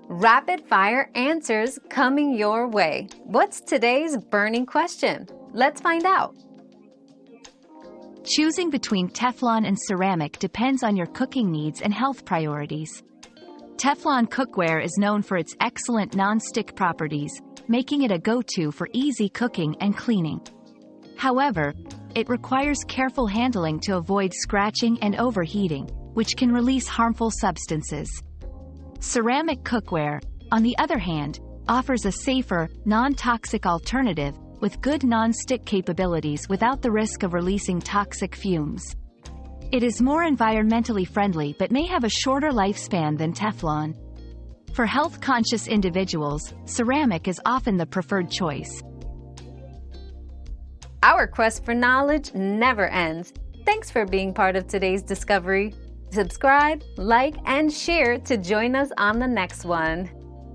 Rapid fire answers coming your way. What's today's burning question? Let's find out. Choosing between Teflon and ceramic depends on your cooking needs and health priorities. Teflon cookware is known for its excellent non-stick properties, making it a go-to for easy cooking and cleaning. However, it requires careful handling to avoid scratching and overheating, which can release harmful substances. Ceramic cookware, on the other hand, offers a safer, non-toxic alternative with good non-stick capabilities without the risk of releasing toxic fumes. It is more environmentally friendly but may have a shorter lifespan than Teflon. For health-conscious individuals, ceramic is often the preferred choice. Our quest for knowledge never ends. Thanks for being part of today's discovery. Subscribe, like, and share to join us on the next one.